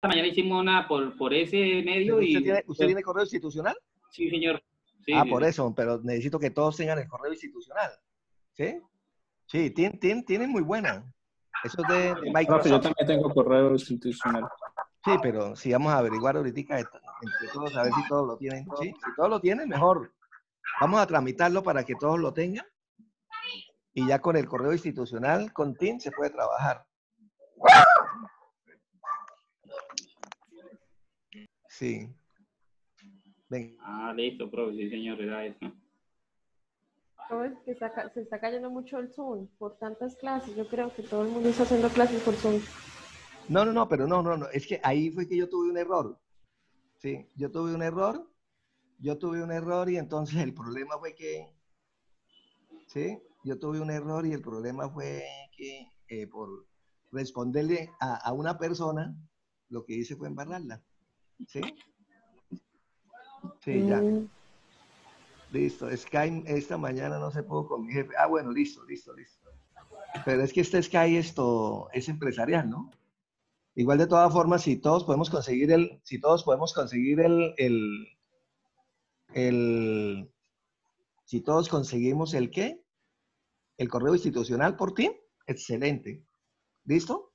mañana hicimos una por ese medio Pero y usted pues, tiene correo institucional. sí, señor. Sí, Ah, sí, por sí. eso, pero necesito que todos tengan el correo institucional. ¿Sí? Sí, tienen muy buena. Eso es de Profe, yo Microsoft. también tengo correo institucional. Sí, pero si vamos a averiguar ahorita entre todos a ver si todos lo tienen. Sí, si todos lo tienen, mejor. Vamos a tramitarlo para que todos lo tengan y ya con el correo institucional, con TIN, se puede trabajar. Sí. Ven. Ah, listo, profe, sí, señor, era eso. Profe, que se está cayendo mucho el Zoom por tantas clases. Yo creo que todo el mundo está haciendo clases por Zoom. No, pero no. Es que ahí fue que yo tuve un error. Sí, yo tuve un error y entonces el problema fue que, sí, yo tuve un error y el problema fue que por responderle a una persona, lo que hice fue embarrarla. ¿Sí? Sí, ya. Listo. Sky esta mañana no se pudo con mi jefe. Ah, bueno, listo. Pero es que este Sky esto es empresarial, ¿no? Igual de todas formas, si todos podemos conseguir el si todos conseguimos el qué, el correo institucional por ti, excelente. ¿Listo?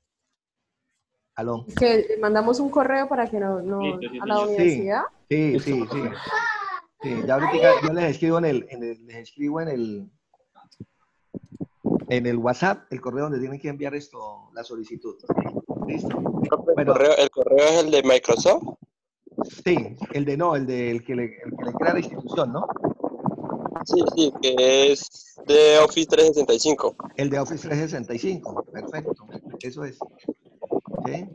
Aló. Que mandamos un correo para que Listo, sí, a la señor. Sí, universidad. sí, Listo, sí, sí. profe. Sí, ya ahorita yo les escribo en el WhatsApp, el correo donde tienen que enviar esto, la solicitud. ¿Listo? Profe, Bueno, el correo es el de Microsoft. sí, el que le crea la institución, ¿no? Sí, que es de Office 365. El de Office 365, perfecto. Eso es. ¿Sí?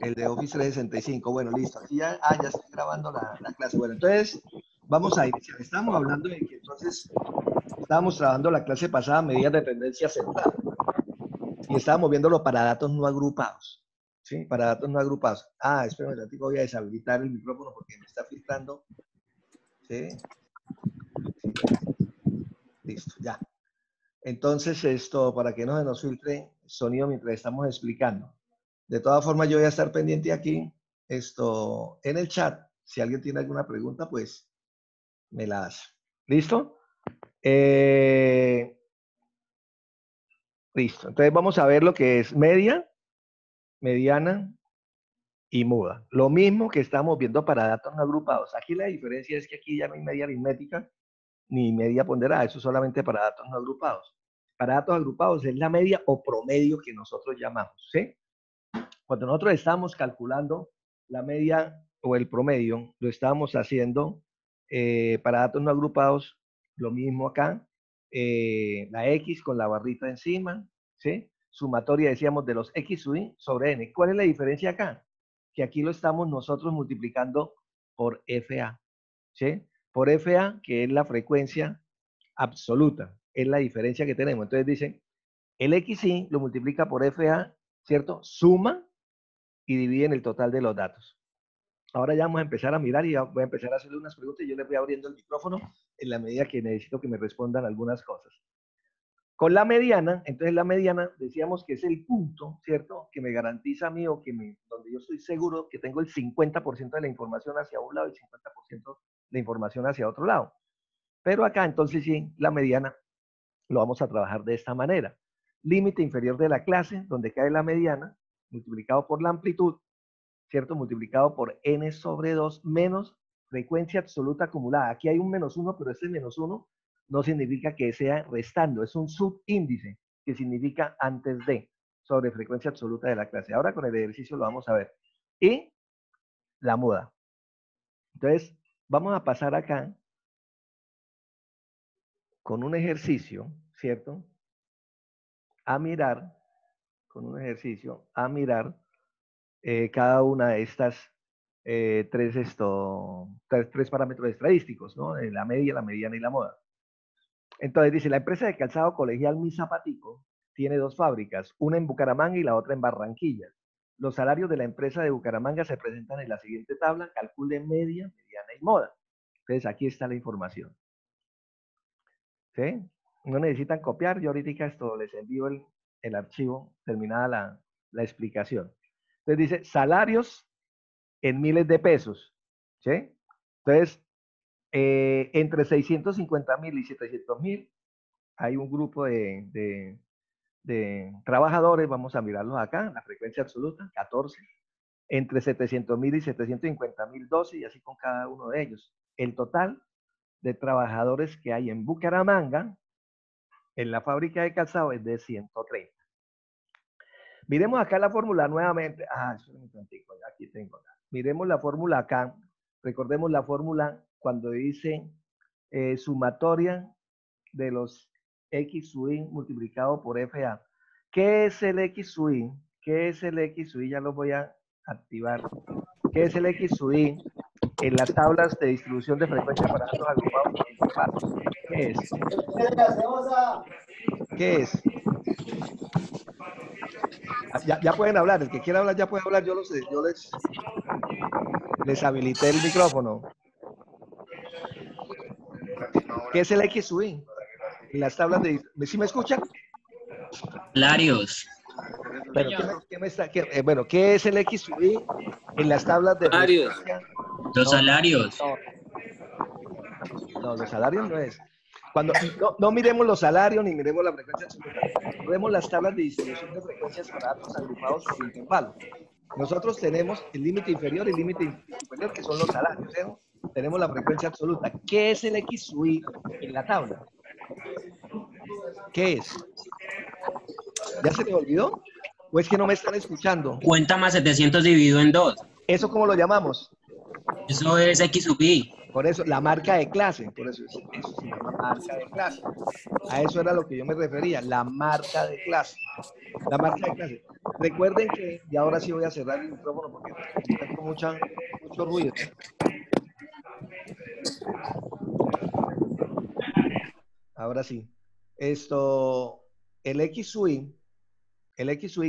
El de Office 365. Bueno, listo. Aquí ya estoy grabando la clase. Bueno, entonces vamos a iniciar. Estábamos hablando de que entonces estábamos trabajando la clase pasada medidas de tendencia central y estábamos viéndolo para datos no agrupados. ¿Sí? Para datos no agrupados. Ah, espérame un ratito, voy a deshabilitar el micrófono porque me está filtrando. ¿Sí? Silencio. Listo, ya. Entonces, esto, para que no se nos filtre sonido mientras estamos explicando. De todas formas, yo voy a estar pendiente aquí, esto, en el chat. Si alguien tiene alguna pregunta, pues me la hace. ¿Listo? Listo. Entonces vamos a ver lo que es media, mediana y muda. Lo mismo que estamos viendo para datos no agrupados. Aquí la diferencia es que aquí ya no hay media aritmética ni media ponderada. Eso es solamente para datos no agrupados. Para datos agrupados es la media o promedio que nosotros llamamos, ¿sí? Cuando nosotros estábamos calculando la media o el promedio, lo estábamos haciendo para datos no agrupados, lo mismo acá, la X con la barrita encima, ¿sí? Sumatoria, decíamos, de los X sub I sobre N. ¿Cuál es la diferencia acá? Que aquí lo estamos nosotros multiplicando por FA, ¿sí? Por FA, que es la frecuencia absoluta, es la diferencia que tenemos. Entonces dicen, el XI lo multiplica por FA, ¿cierto? Suma y dividen el total de los datos. Ahora ya vamos a empezar a mirar y voy a empezar a hacerle unas preguntas y yo les voy abriendo el micrófono en la medida que necesito que me respondan algunas cosas. Con la mediana, entonces la mediana decíamos que es el punto, ¿cierto? Que me garantiza a mí donde yo estoy seguro que tengo el 50% de la información hacia un lado y el 50% de información hacia otro lado. Pero acá entonces sí, la mediana lo vamos a trabajar de esta manera. Límite inferior de la clase, donde cae la mediana, multiplicado por la amplitud, ¿cierto? Multiplicado por n sobre 2 menos frecuencia absoluta acumulada. Aquí hay un -1, pero este -1 no significa que sea restando, es un subíndice que significa antes de, sobre frecuencia absoluta de la clase. Ahora con el ejercicio lo vamos a ver. Y la muda. Entonces, vamos a pasar acá con un ejercicio, ¿cierto? A mirar, con un ejercicio, a mirar cada una de estas tres parámetros estadísticos, ¿no? La media, la mediana y la moda. Entonces dice, la empresa de calzado colegial Mi Zapatico tiene dos fábricas, una en Bucaramanga y la otra en Barranquilla. Los salarios de la empresa de Bucaramanga se presentan en la siguiente tabla, calcule media, mediana y moda. Entonces aquí está la información. ¿Sí? No necesitan copiar, yo ahorita esto les envío el archivo terminada la explicación. Entonces dice salarios en miles de pesos. ¿Sí? Entonces, entre 650.000 y 700.000 hay un grupo de trabajadores, vamos a mirarlos acá, la frecuencia absoluta, 14. Entre 700.000 y 750.000, 12, y así con cada uno de ellos. El total de trabajadores que hay en Bucaramanga, en la fábrica de calzado, es de 130. Miremos acá la fórmula nuevamente. Aquí tengo. Miremos la fórmula acá. Recordemos la fórmula cuando dice sumatoria de los X sub I multiplicado por FA. ¿Qué es el X sub I? ¿Qué es el X sub I? Ya lo voy a activar. ¿Qué es el X sub I en las tablas de distribución de frecuencia para datos agrupados por intervalos? ¿Qué es? ¿Qué es? Ya pueden hablar. El que quiera hablar ya puede hablar. Yo les habilité el micrófono. ¿Qué es el X sub I? En las tablas de... ¿Sí me escuchan? Salarios. Pero, ¿qué es el X sub I en las tablas de Salarios. frecuencia? Los salarios. No, los salarios no es. Cuando no miremos los salarios ni miremos la frecuencia absoluta, vemos las tablas de distribución de frecuencias para datos agrupados por intervalo. Nosotros tenemos el límite inferior y el límite superior, que son los salarios, ¿sí? Tenemos la frecuencia absoluta. ¿Qué es el X sub I en la tabla? ¿Qué es? ¿Ya se me olvidó? ¿O es que no me están escuchando? Cuenta más 700 dividido en 2. ¿Eso cómo lo llamamos? Eso es X sub I. Por eso, la marca de clase. Por eso se llama marca de clase. A eso era lo que yo me refería, la marca de clase. La marca de clase. Recuerden que, y ahora sí voy a cerrar el micrófono porque tengo mucho ruido. Ahora sí. El X sub I,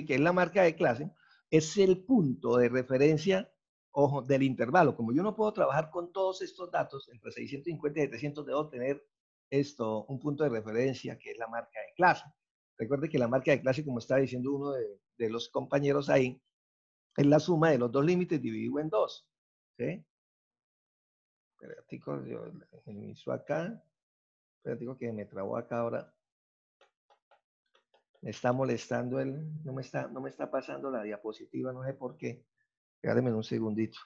que es la marca de clase, es el punto de referencia, ojo, del intervalo. Como yo no puedo trabajar con todos estos datos, entre 650 y 700 debo tener un punto de referencia que es la marca de clase. Recuerde que la marca de clase, como estaba diciendo uno de los compañeros ahí, es la suma de los dos límites dividido en 2. ¿Sí? Espératico, yo inicio acá. Espératico que me trabó acá ahora. Me está molestando no me está pasando la diapositiva, no sé por qué. Espérenme un segundito.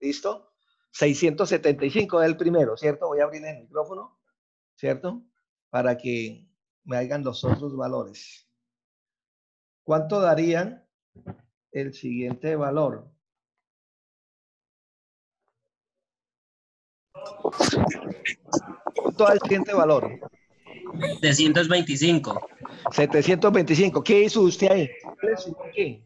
¿Listo? 675 es el primero, ¿cierto? Voy a abrir el micrófono, ¿cierto? Para que me hagan los otros valores. ¿Cuánto darían el siguiente valor? ¿Cuánto da el siguiente valor? 725. 725. ¿Qué hizo usted ahí? ¿Qué?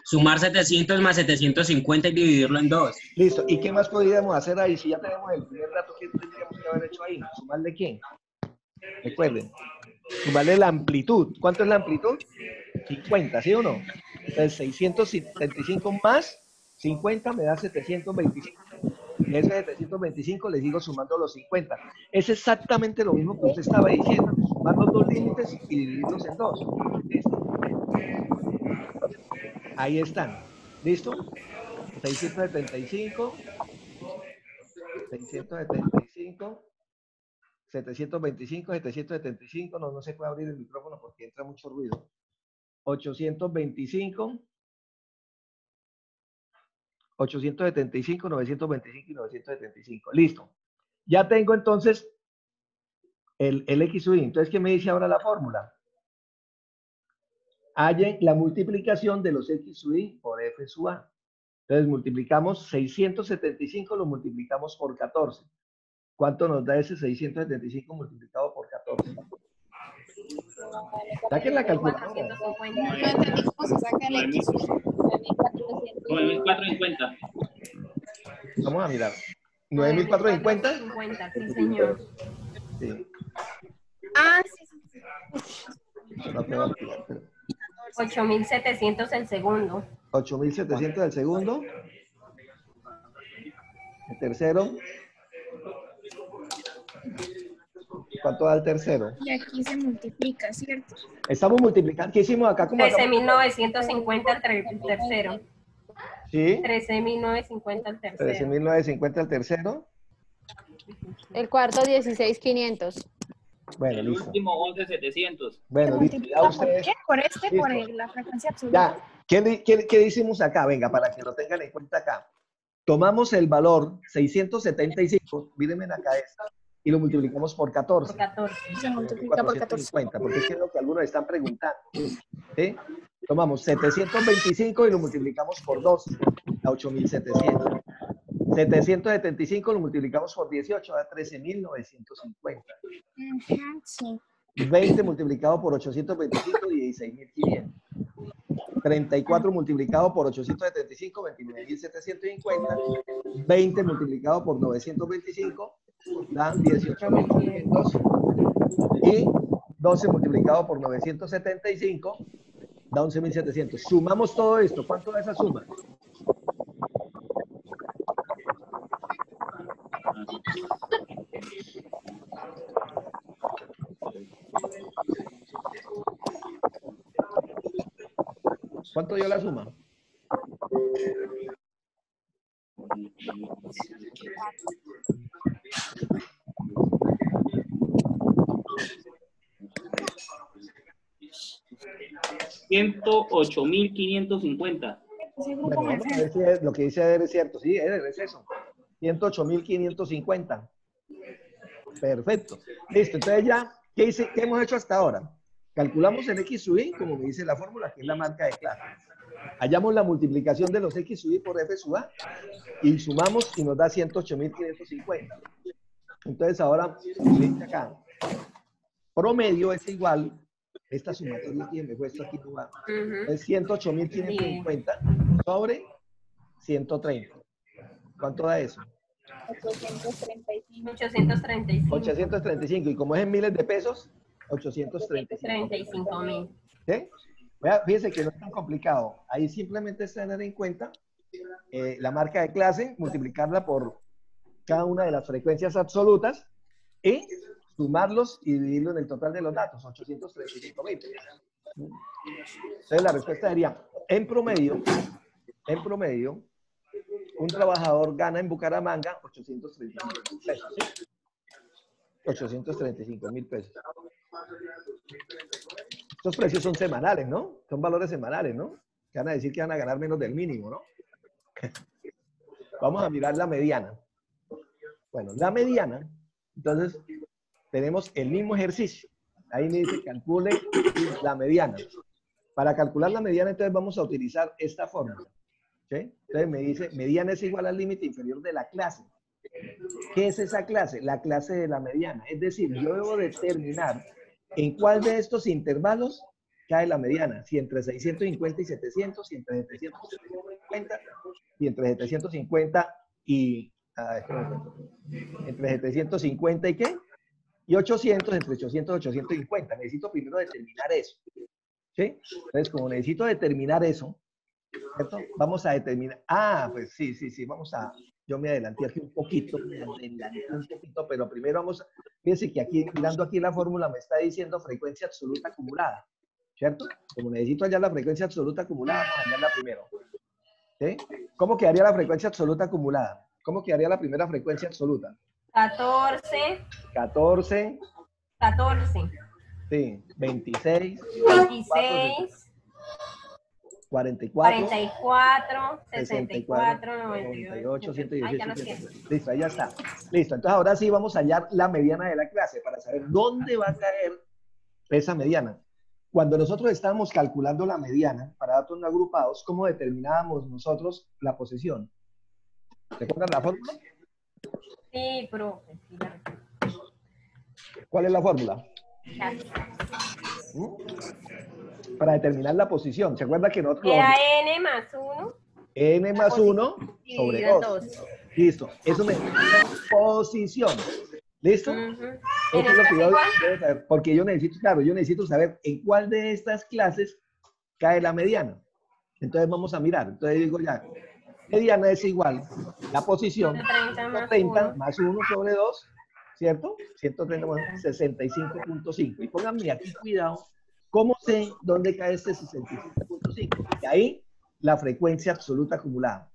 Sumar 700 más 750 y dividirlo en 2. Listo. ¿Y qué más podríamos hacer ahí? Si ya tenemos el primer dato, ¿qué tendríamos que haber hecho ahí? ¿Sumarle quién? Recuerden. Sumarle la amplitud. ¿Cuánto es la amplitud? 50, ¿sí o no? Entonces, 675 más 50 me da 725. Y ese 725 le sigo sumando los 50. Es exactamente lo mismo que usted estaba diciendo. Sumar los dos límites y dividirlos en 2. ¿Listo? Ahí están. ¿Listo? 675, 725, 775, no se puede abrir el micrófono porque entra mucho ruido. 825, 875, 925 y 975. Listo. Ya tengo entonces el X sub I. Entonces, ¿qué me dice ahora la fórmula? Hallen la multiplicación de los X sub I por F sub A. Entonces, multiplicamos 675, lo multiplicamos por 14. ¿Cuánto nos da ese 675 multiplicado por 14? Saquen la calculadora. 9.450. Vamos a mirar. 9.450. 50, sí, señor. Sí. Ah, sí. No puedo activar, pero 8.700 el segundo. 8.700 el segundo. El tercero. ¿Cuánto da el tercero? Y aquí se multiplica, ¿cierto? Estamos multiplicando. ¿Qué hicimos acá? ¿Cómo acá? 13.950 el tercero. Sí. 13.950 el tercero. 13.950 el tercero. El cuarto, 16.500. Bueno, El listo. último 11.700. Bueno, ¿Se listo. multiplica Ya por ustedes. qué? Por este, por Listo. la frecuencia absoluta. Ya. ¿Qué hicimos acá? Venga, para que lo tengan en cuenta acá. Tomamos el valor 675, mírenme acá esta, y lo multiplicamos por 14. Por 14. Se multiplica por 14. 450, porque es lo que algunos están preguntando. ¿Sí? Tomamos 725 y lo multiplicamos por 2, a 8.700. 775 lo multiplicamos por 18, a 13.950. Ujú, sí. 20 multiplicado por 825, 16.500. 34 multiplicado por 875, 29.750. 20 multiplicado por 925, dan 18.500. Y 12 multiplicado por 975, da 11.700. Sumamos todo esto. ¿Cuánto da esa suma? ¿Cuánto dio la suma? $108.550. Ese grupo Bueno, me vamos a ver si lo que dice Eder es cierto. Sí, Eder, es eso. 108.550. Perfecto. Listo. Entonces ya, ¿qué hemos hecho hasta ahora? Calculamos el X sub I, como me dice la fórmula, que es la marca de clase. Hallamos la multiplicación de los X sub I por F sub A y sumamos y nos da 108.550. Entonces ahora, dice acá, promedio es igual, esta sumatoria que me cuesta aquí, es 108.550 sobre 130. ¿Cuánto da eso? 835. 835. 835. Y como es en miles de pesos, 835. 35.000. ¿Sí? Fíjense que no es tan complicado. Ahí simplemente es tener en cuenta la marca de clase, multiplicarla por cada una de las frecuencias absolutas y sumarlos y dividirlo en el total de los datos, 835.000. Entonces la respuesta sería, en promedio, un trabajador gana en Bucaramanga 835.000 pesos. ¿Sí? 835.000 pesos. Estos precios son semanales, ¿no? Son valores semanales, ¿no? Que van a decir que van a ganar menos del mínimo, ¿no? Vamos a mirar la mediana. Bueno, la mediana, entonces, tenemos el mismo ejercicio. Ahí me dice calcule la mediana. Para calcular la mediana, entonces vamos a utilizar esta fórmula. ¿Sí? Entonces me dice, mediana es igual al límite inferior de la clase. ¿Qué es esa clase? La clase de la mediana. Es decir, yo debo determinar en cuál de estos intervalos cae la mediana. Si entre 650 y 700, si entre 750, y entre 750 y... entre 750 y ¿qué? Y 800, entre 800 y 850. Necesito primero determinar eso. ¿Sí? Entonces, como necesito determinar eso, ¿cierto? Vamos a determinar... Ah, pues sí, vamos a... Yo me adelanté aquí un poquito, pero primero vamos... Fíjense que aquí, mirando aquí la fórmula, me está diciendo frecuencia absoluta acumulada, ¿cierto? Como necesito hallar la frecuencia absoluta acumulada, vamos a hallarla primero. ¿Sí? ¿Cómo quedaría la frecuencia absoluta acumulada? ¿Cómo quedaría la primera frecuencia absoluta? 14. 14. 14. Sí, 26. 26. 44. 44. 64. 98. 118. Ay, ya lo siento. Listo, ahí ya está. Listo, entonces ahora sí vamos a hallar la mediana de la clase para saber dónde va a caer esa mediana. Cuando nosotros estábamos calculando la mediana para datos no agrupados, ¿cómo determinábamos nosotros la posición? ¿Recuerdan la fórmula? Sí, profe. ¿Cuál es la fórmula? Para determinar la posición. ¿Se acuerda que nosotros... Era n más 1. N más 1 sobre 2. Listo. Eso me dice posición. ¿Listo? Eso es lo que yo debo saber. Porque yo necesito, claro, yo necesito saber en cuál de estas clases cae la mediana. Entonces vamos a mirar. Entonces digo ya, mediana es igual la posición 30 más 1 sobre 2 ¿cierto? 130 más 65.5. Y pónganme aquí cuidado, ¿cómo sé dónde cae este 65.5? Y ahí la frecuencia absoluta acumulada.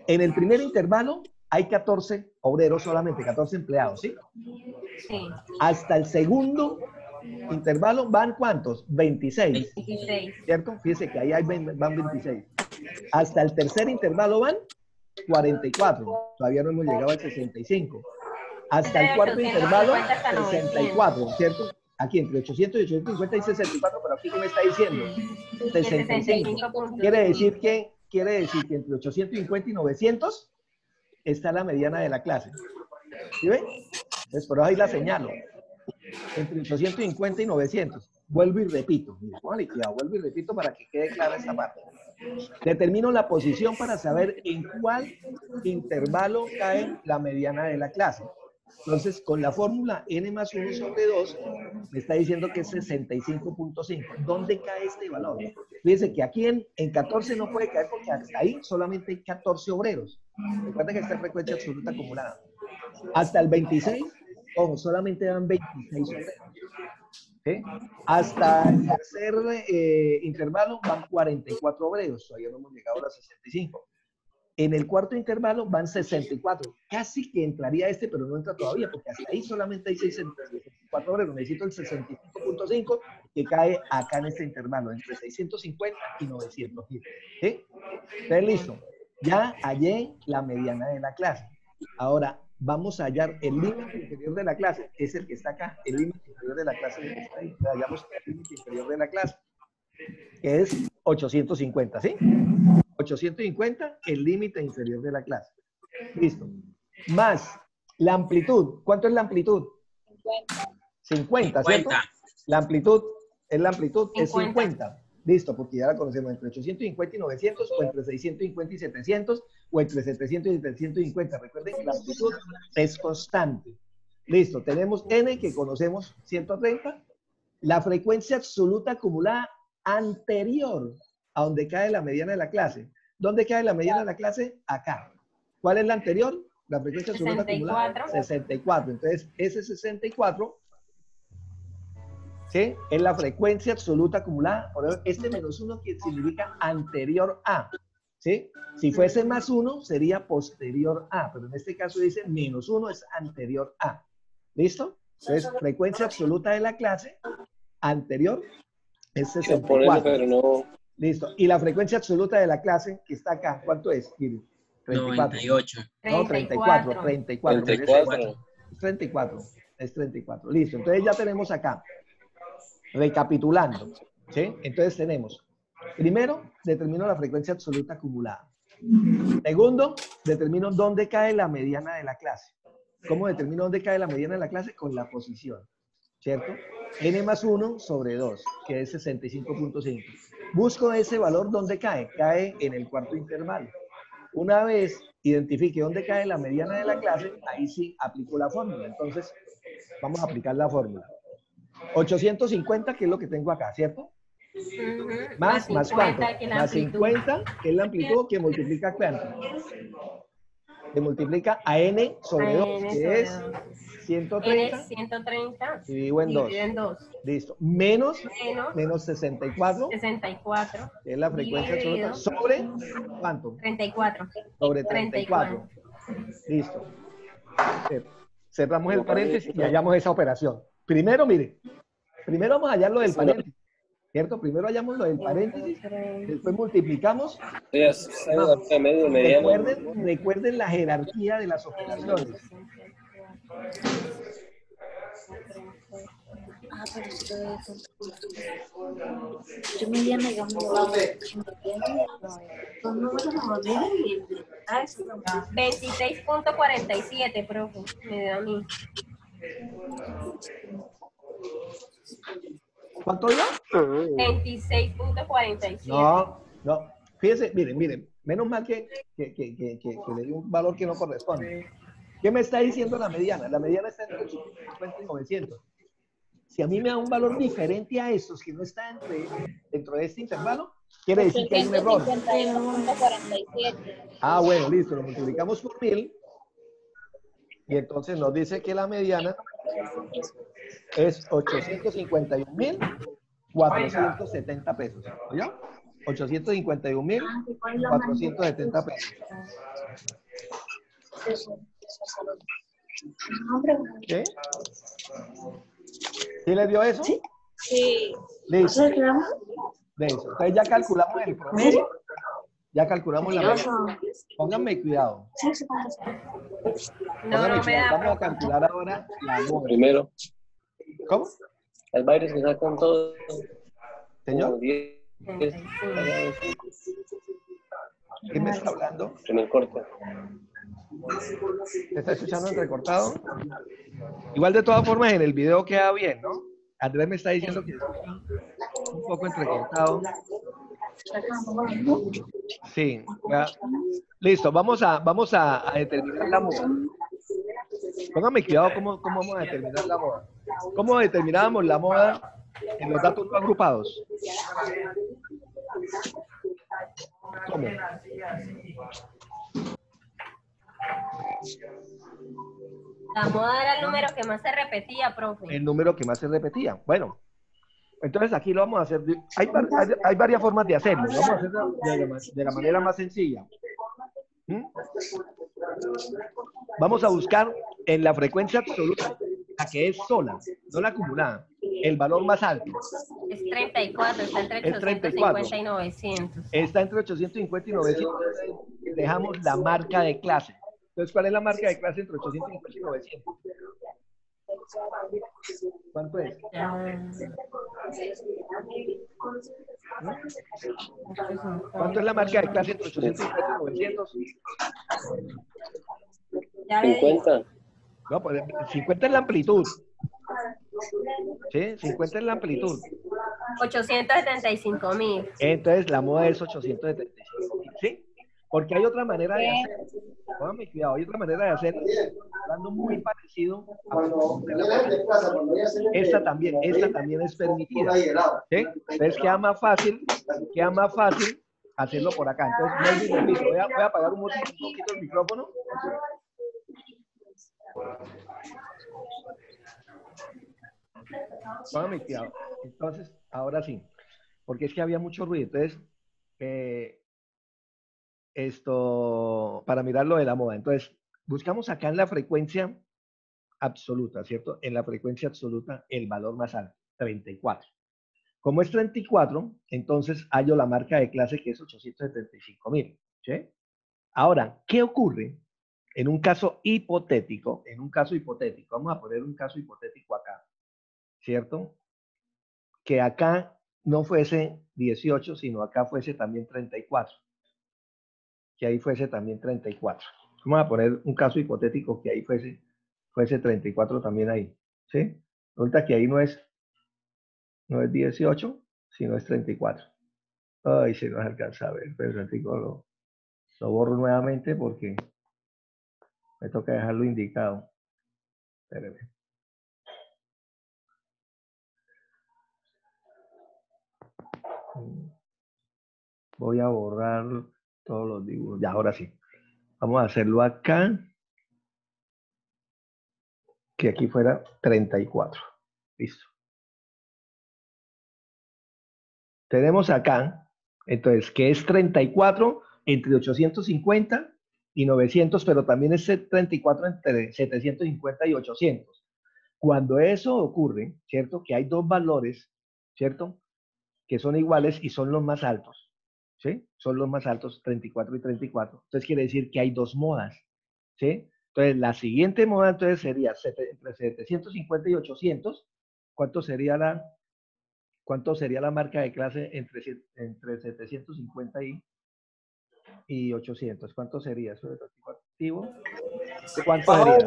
En el primer intervalo hay 14 obreros solamente, 14 empleados, ¿sí? Sí. Hasta el segundo intervalo van ¿cuántos? 26. 26. ¿Cierto? Fíjense que ahí van 26. Hasta el tercer intervalo van 44. Todavía no hemos llegado al 65. Hasta el cuarto intervalo, 64, ¿cierto? Aquí entre 800 y 850 y 64, pero aquí ¿qué me está diciendo? 65. Quiere decir que entre 850 y 900 está la mediana de la clase. ¿Sí ven? Entonces, por ahí la señalo. Entre 850 y 900. Vuelvo y repito. Mire, póngale cuidado, vuelvo y repito para que quede clara esta parte. Determino la posición para saber en cuál intervalo cae la mediana de la clase. Entonces, con la fórmula n más 1 sobre 2, me está diciendo que es 65.5. ¿Dónde cae este valor? Fíjense que aquí en 14 no puede caer porque hasta ahí solamente hay 14 obreros. Recuerden que esta es frecuencia absoluta acumulada. Hasta el 26, ojo, solamente dan 26 obreros. ¿Sí? Hasta el tercer intervalo van 44 obreros. Todavía no hemos llegado a los 65. En el cuarto intervalo van 64. Casi que entraría este, pero no entra todavía, porque hasta ahí solamente hay 64 obreros. Necesito el 65.5 que cae acá en este intervalo, entre 650 y 900. ¿Sí? Entonces, listo. Ya hallé la mediana de la clase. Ahora, vamos a hallar el límite inferior de la clase. Es el que está acá. El límite inferior de la clase es el que está ahí. Hallamos el límite inferior de la clase, que es 850, ¿sí? 850, el límite inferior de la clase. Listo. Más la amplitud. ¿Cuánto es la amplitud? 50, ¿cierto? La amplitud es 50. Listo, porque ya la conocemos entre 850 y 900, o entre 650 y 700, o entre 700 y 750. Recuerden que la amplitud es constante. Listo, tenemos n que conocemos, 130. La frecuencia absoluta acumulada anterior a donde cae la mediana de la clase. ¿Dónde cae la mediana de la clase? Acá. ¿Cuál es la anterior? La frecuencia absoluta acumulada. 64. Entonces, ese 64, ¿sí? Es la frecuencia absoluta acumulada. Por ejemplo, este menos 1 que significa anterior a, ¿sí? Si fuese más 1, sería posterior a, pero en este caso dice menos 1 es anterior a. ¿Listo? Entonces, frecuencia absoluta de la clase anterior es 64. Listo. Y la frecuencia absoluta de la clase que está acá, ¿cuánto es? 34. 98. No, 34. 34. Es 34. Listo. Entonces ya tenemos acá. Recapitulando. ¿Sí? Entonces tenemos, primero, determino la frecuencia absoluta acumulada. Segundo, determino dónde cae la mediana de la clase. ¿Cómo determino dónde cae la mediana de la clase? Con la posición. ¿Cierto? N más 1 sobre 2, que es 65.5. Busco ese valor, ¿dónde cae? Cae en el cuarto intervalo. Una vez identifique dónde cae la mediana de la clase, ahí sí aplico la fórmula. Entonces, vamos a aplicar la fórmula. 850, que es lo que tengo acá, ¿cierto? Más ¿cuánto? Más 50, que es la amplitud, que multiplica ¿cuánto? Que multiplica a n sobre 2, que es 130. 130. Dividido en 2. Listo. Menos 64. 64. Que es la frecuencia absoluta. Sobre ¿cuánto? 34. Sobre 34. Listo. Cerramos el paréntesis y hallamos esa operación. Primero, mire. Primero vamos a hallar lo del paréntesis. ¿Cierto? Primero hallamos lo del paréntesis. Después multiplicamos. Recuerden la jerarquía de las operaciones. Yo me llamo 26.47, profe. Me da a mí. ¿Cuánto dio? 26.47. No. Fíjense, miren. Menos mal que le di un valor que no corresponde. ¿Qué me está diciendo la mediana? La mediana está entre 850 y 900. Si a mí me da un valor diferente a estos que no está dentro de este intervalo, quiere decir que hay un error. 851.47. Ah, bueno, listo. Lo multiplicamos por 1000. Y entonces nos dice que la mediana es 851.470 pesos. ¿Oye? 851.470 pesos. ¿Qué? ¿Sí le dio eso? Sí. Listo. De eso. Entonces ya calculamos el promedio. Ya calculamos la media. Pónganme cuidado. No, Pónganme no me cuidado. da, Vamos a profe. calcular ahora la moda. Primero, ¿Cómo? hay varios que sacan todo. Señor, 35. ¿quién me está hablando? Primer corte. ¿Me está escuchando entrecortado? Igual de todas formas en el video queda bien, ¿no? Andrés me está diciendo que escucha un poco entrecortado. Sí, ya. Listo, vamos a determinar la moda. Póngame cuidado cómo vamos a determinar la moda. ¿Cómo determinábamos la moda en los datos no agrupados? ¿Cómo? La moda era el número que más se repetía, profe. El número que más se repetía. Bueno, entonces aquí lo vamos a hacer. Hay varias formas de hacerlo. Vamos a hacerlo de la manera más sencilla. ¿Mm? Vamos a buscar en la frecuencia absoluta, la que es sola, no la acumulada, el valor más alto. Es 34, está entre Es 34. 850 y 900. Está entre 850 y 900. Dejamos la marca de clase. Entonces, ¿cuál es la marca de clase entre 850 y 900? ¿Cuánto es? ¿Cuánto es la marca de clase entre 850 y 900? Ya le digo. 50. No, pues 50 es la amplitud. ¿Sí? 50 es la amplitud. 875.000. Entonces, la moda es 875.000. ¿Sí? Porque hay otra manera de hacer. Póngame cuidado, hay otra manera de hacer. Hablando muy parecido a esta también es permitida. ¿Sí? Entonces queda más fácil hacerlo por acá. Entonces, voy a apagar un poquito el micrófono. Póngame cuidado. Entonces, ahora sí. Porque es que había mucho ruido. Entonces, para mirar lo de la moda. Entonces, buscamos acá en la frecuencia absoluta, ¿cierto? En la frecuencia absoluta, el valor más alto, 34. Como es 34, entonces hallo la marca de clase que es 875.000, ¿sí? Ahora, ¿qué ocurre en un caso hipotético? En un caso hipotético, vamos a poner un caso hipotético acá, ¿cierto? Que acá no fuese 18, sino acá fuese también 34. Que ahí fuese también 34. Vamos a poner un caso hipotético que ahí fuese 34 también ahí, ¿sí? Resulta que ahí no es 18, sino es 34. Ay, se nos alcanza a ver, pero lo borro nuevamente porque me toca dejarlo indicado. Espérame. Voy a borrar todos los dibujos. Ya, ahora sí. Vamos a hacerlo acá. Que aquí fuera 34. Listo. Tenemos acá, entonces, que es 34 entre 850 y 900, pero también es 34 entre 750 y 800. Cuando eso ocurre, ¿cierto? Que hay dos valores, ¿cierto? Que son iguales y son los más altos, ¿sí? Son los más altos, 34 y 34. Entonces quiere decir que hay dos modas, ¿sí? Entonces la siguiente moda entonces sería entre 750 y 800. ¿Cuánto sería la marca de clase entre 750 y 800? ¿Cuánto sería? ¿Eso es activo? ¿Cuánto sería?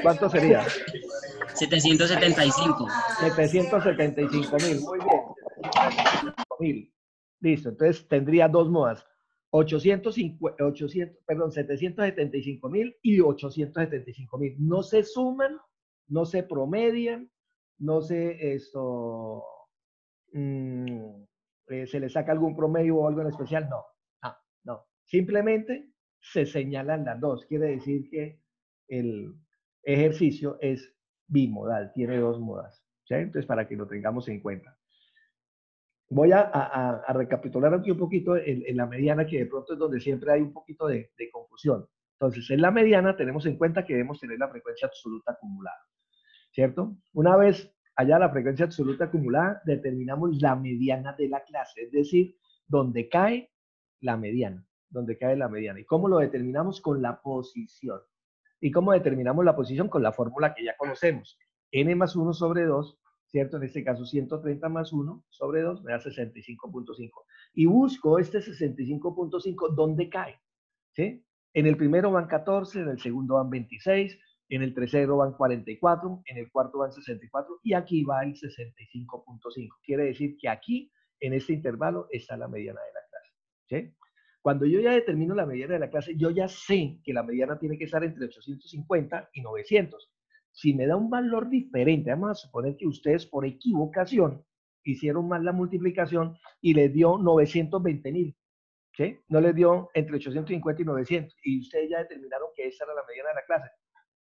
¿Cuánto sería? 775. 775.000, muy bien. 775.000. Listo, entonces tendría dos modas. 775.000 y 875.000. No se suman, no se promedian, no se se le saca algún promedio o algo en especial. No, no. Simplemente se señalan las dos. Quiere decir que el ejercicio es bimodal, tiene dos modas. ¿Sí? Entonces, para que lo tengamos en cuenta. Voy a recapitular aquí un poquito en la mediana, que de pronto es donde siempre hay un poquito de confusión. Entonces, en la mediana tenemos en cuenta que debemos tener la frecuencia absoluta acumulada, ¿cierto? Una vez allá la frecuencia absoluta acumulada, determinamos la mediana de la clase, es decir, donde cae la mediana, donde cae la mediana. ¿Y cómo lo determinamos? Con la posición. ¿Y cómo determinamos la posición? Con la fórmula que ya conocemos. N más 1 sobre 2, ¿cierto? En este caso 130 más 1 sobre 2 me da 65.5. Y busco este 65.5, ¿dónde cae? ¿Sí? En el primero van 14, en el segundo van 26, en el tercero van 44, en el cuarto van 64 y aquí va el 65.5. Quiere decir que aquí, en este intervalo, está la mediana de la clase. ¿Sí? Cuando yo ya determino la mediana de la clase, yo ya sé que la mediana tiene que estar entre 850 y 900. Si me da un valor diferente, vamos a suponer que ustedes por equivocación hicieron mal la multiplicación y les dio 920.000. ¿Sí? No les dio entre 850 y 900. Y ustedes ya determinaron que esa era la mediana de la clase.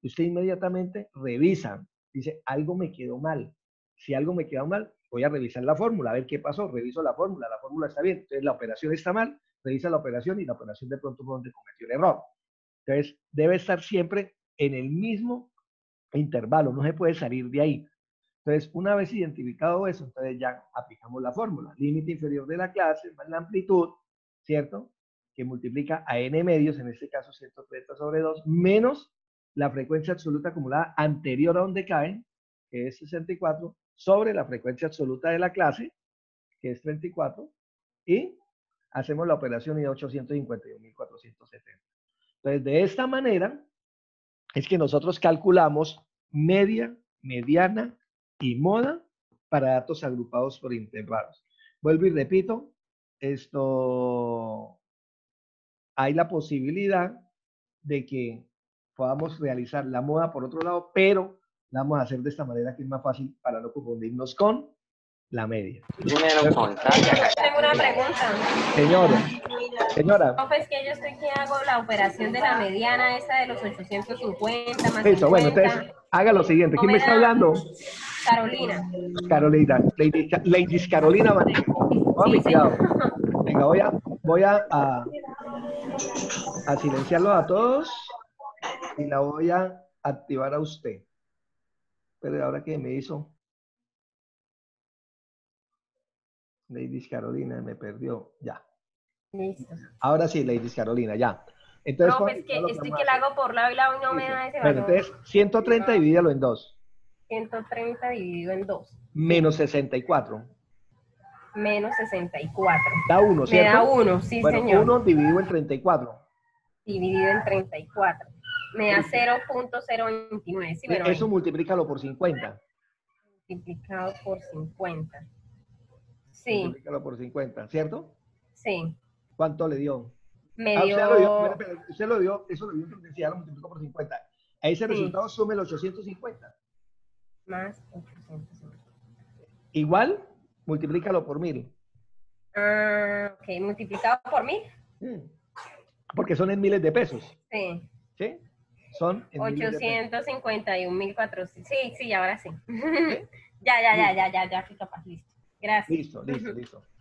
Usted inmediatamente revisa. Dice, algo me quedó mal. Si algo me quedó mal, voy a revisar la fórmula, a ver qué pasó. Reviso la fórmula está bien. Entonces la operación está mal, revisa la operación y la operación de pronto fue donde cometió el error. Entonces debe estar siempre en el mismo intervalo, no se puede salir de ahí. Entonces, una vez identificado eso, entonces ya aplicamos la fórmula. Límite inferior de la clase más la amplitud, ¿cierto? Que multiplica a n medios, en este caso 130 sobre 2, menos la frecuencia absoluta acumulada anterior a donde caen, que es 64, sobre la frecuencia absoluta de la clase, que es 34, y hacemos la operación y da 851.470. Entonces, de esta manera es que nosotros calculamos media, mediana y moda para datos agrupados por intervalos. Vuelvo y repito, hay la posibilidad de que podamos realizar la moda por otro lado, pero la vamos a hacer de esta manera que es más fácil para no confundirnos con la media. Tengo una pregunta. Señora. No, pues que yo estoy que hago la operación de la mediana, esa de los 850 más Eso, 50. bueno, entonces haga lo siguiente. ¿Quién me está hablando? Carolina. Carolina. Ladies Carolina Manejo. Sí, Cuidado. Venga, voy a silenciarlo a todos y la voy a activar a usted. Pero ahora que me hizo Ladies Carolina, me perdió. Ya. Listo. Ahora sí, Ladies Carolina, ya. Entonces, No, pues que estoy que la hago por lado y lado y no me da ese valor. Bueno, entonces 130 divídalo en 2. 130 dividido en 2. Menos 64. Menos 64. Da 1, ¿cierto? Me da 1, sí, bueno, señor. 1 dividido en 34. Dividido en 34. Me da 0.029. Sí, bueno, eso multiplícalo por 50. Multiplicado por 50. Sí. Multiplícalo por 50, ¿cierto? Sí. ¿Cuánto le dio? Me dio... Usted lo dio, eso lo dio en intensidad, lo multiplicó por 50. A ese resultado sume el 850. Más 850. Igual, multiplícalo por 1000. Ah, ok, multiplicado por 1000. Porque son en miles de pesos. Sí. ¿Sí? Son en 851.400. Sí, ahora sí. Ya, fui capaz, listo. Gracias. Listo.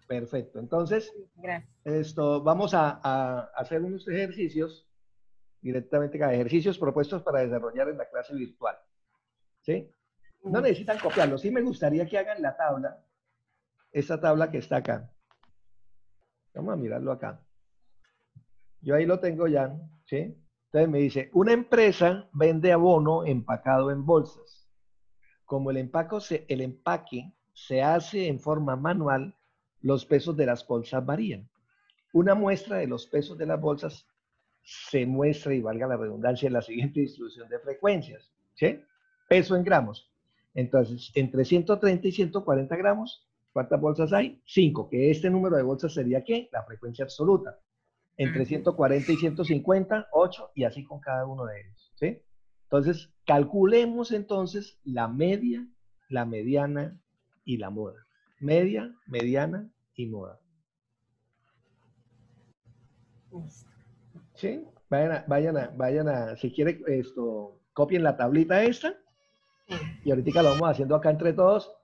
Perfecto. Entonces, gracias. Vamos a hacer unos ejercicios, directamente cada ejercicios propuestos para desarrollar en la clase virtual. ¿Sí? No necesitan copiarlo. Sí me gustaría que hagan la tabla, esta tabla que está acá. Vamos a mirarlo acá. Yo ahí lo tengo ya, ¿sí? Entonces me dice, una empresa vende abono empacado en bolsas. Como el empaque se hace en forma manual, los pesos de las bolsas varían. Una muestra de los pesos de las bolsas se muestra, y valga la redundancia, en la siguiente distribución de frecuencias. ¿Sí? Peso en gramos. Entonces, entre 130 y 140 gramos, ¿cuántas bolsas hay? 5, que este número de bolsas sería, ¿qué? La frecuencia absoluta. Entre 140 y 150, 8, y así con cada uno de ellos. ¿Sí? Entonces, calculemos entonces la media, la mediana y la moda. Media, mediana y moda. ¿Sí? Si quiere esto, copien la tablita esta y ahorita lo vamos haciendo acá entre todos.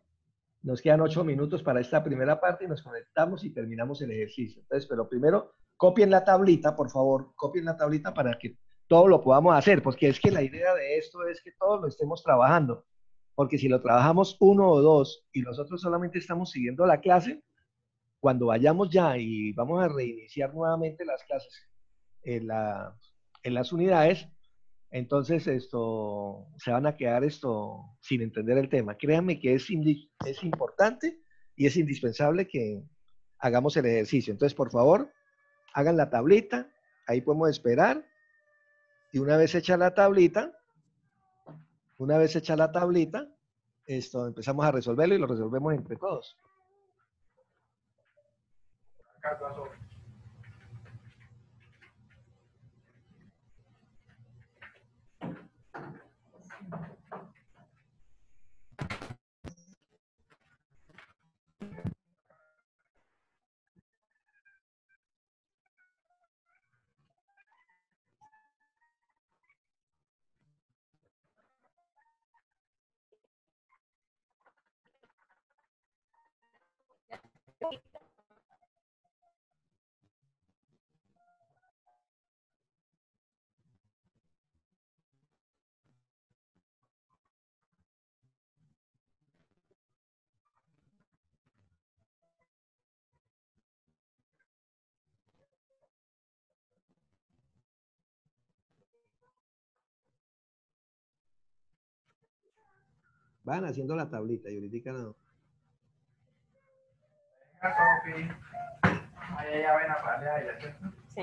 Nos quedan 8 minutos para esta primera parte y nos conectamos y terminamos el ejercicio. Entonces, pero primero, copien la tablita, por favor, copien la tablita para que todo lo podamos hacer, porque es que la idea de esto es que todos lo estemos trabajando, porque si lo trabajamos uno o dos y nosotros solamente estamos siguiendo la clase, cuando vayamos ya y vamos a reiniciar nuevamente las clases en, en las unidades, entonces esto se van a quedar esto sin entender el tema. Créanme que es importante y es indispensable que hagamos el ejercicio. Entonces, por favor, hagan la tablita, ahí podemos esperar y una vez hecha la tablita, esto empezamos a resolverlo y lo resolvemos entre todos. Van haciendo la tablita y ahorita no. Sí.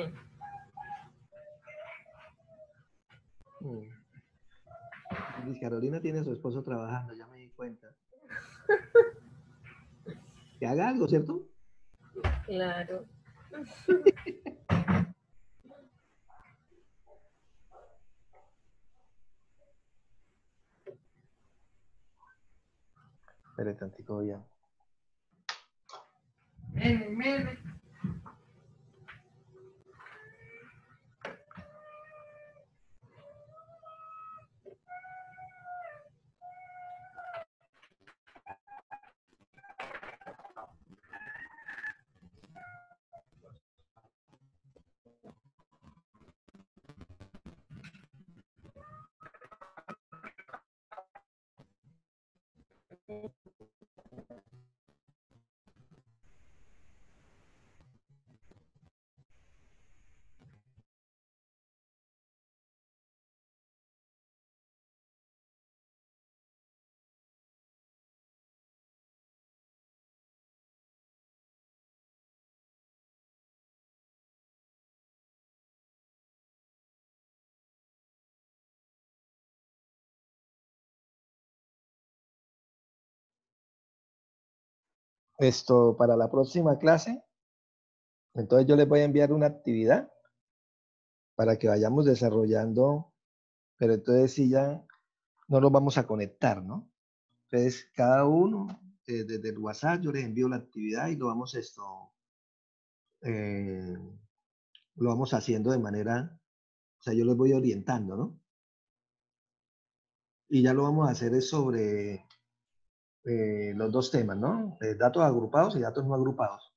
Luis Carolina tiene a su esposo trabajando, ya me di cuenta. Que haga algo, ¿cierto? Claro. Espere tantico ya. Esto para la próxima clase. Entonces yo les voy a enviar una actividad para que vayamos desarrollando, pero entonces sí ya no nos vamos a conectar, ¿no? Entonces cada uno desde el WhatsApp yo les envío la actividad y eh, lo vamos haciendo de manera, o sea, yo les voy orientando, ¿no? Y ya lo vamos a hacer es sobre los dos temas, ¿no? Datos agrupados y datos no agrupados.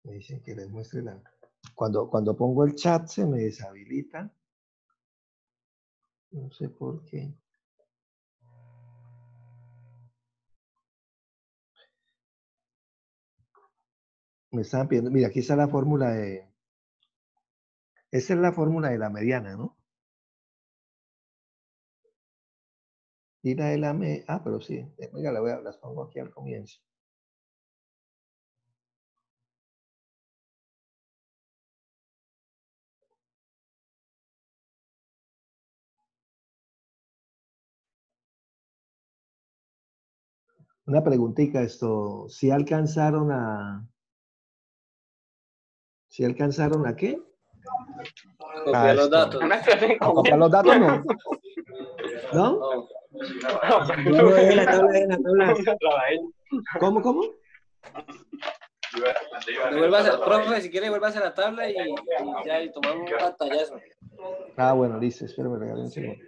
Me dicen que les muestre la... Cuando pongo el chat se me deshabilita. No sé por qué. Me estaban pidiendo, mira, aquí está la fórmula de... Esta es la fórmula de la mediana, ¿no? Y la de la... pero sí. Venga, las pongo aquí al comienzo. Una preguntita esto, ¿si alcanzaron a qué? Copiar los esto. datos. ¿A copiar los datos no? ¿No? No. La tabla. ¿Cómo? Profe, si quiere, vuelva a hacer la tabla y ya y tomamos un pantallazo. Ah, bueno, listo, espérame, regálame un segundo.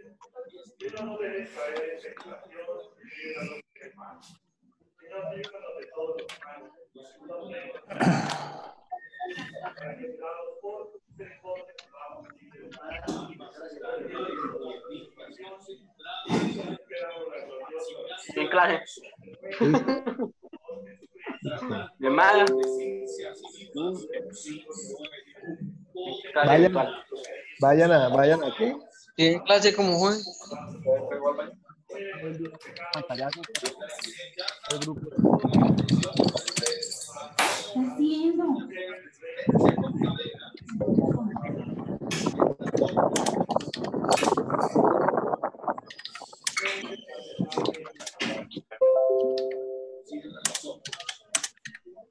En clase. ¿Listo? Mi hermana. Vayan aquí. ¿En clase como Juan? Pantallazo. El grupo.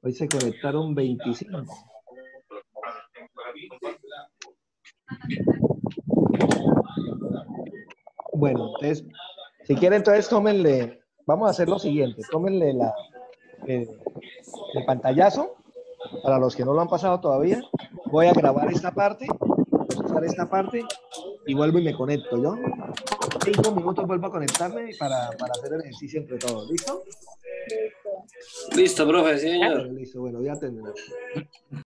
Hoy se conectaron 25. Bueno, entonces, si quieren, entonces tómenle, vamos a hacer lo siguiente, tómenle el pantallazo, para los que no lo han pasado todavía, voy a grabar esta parte, usar esta parte, y vuelvo y me conecto, ¿yo? 5 minutos vuelvo a conectarme para hacer el ejercicio entre todos, ¿listo? Listo, profe, sí, señor. Listo, bueno, ya terminamos.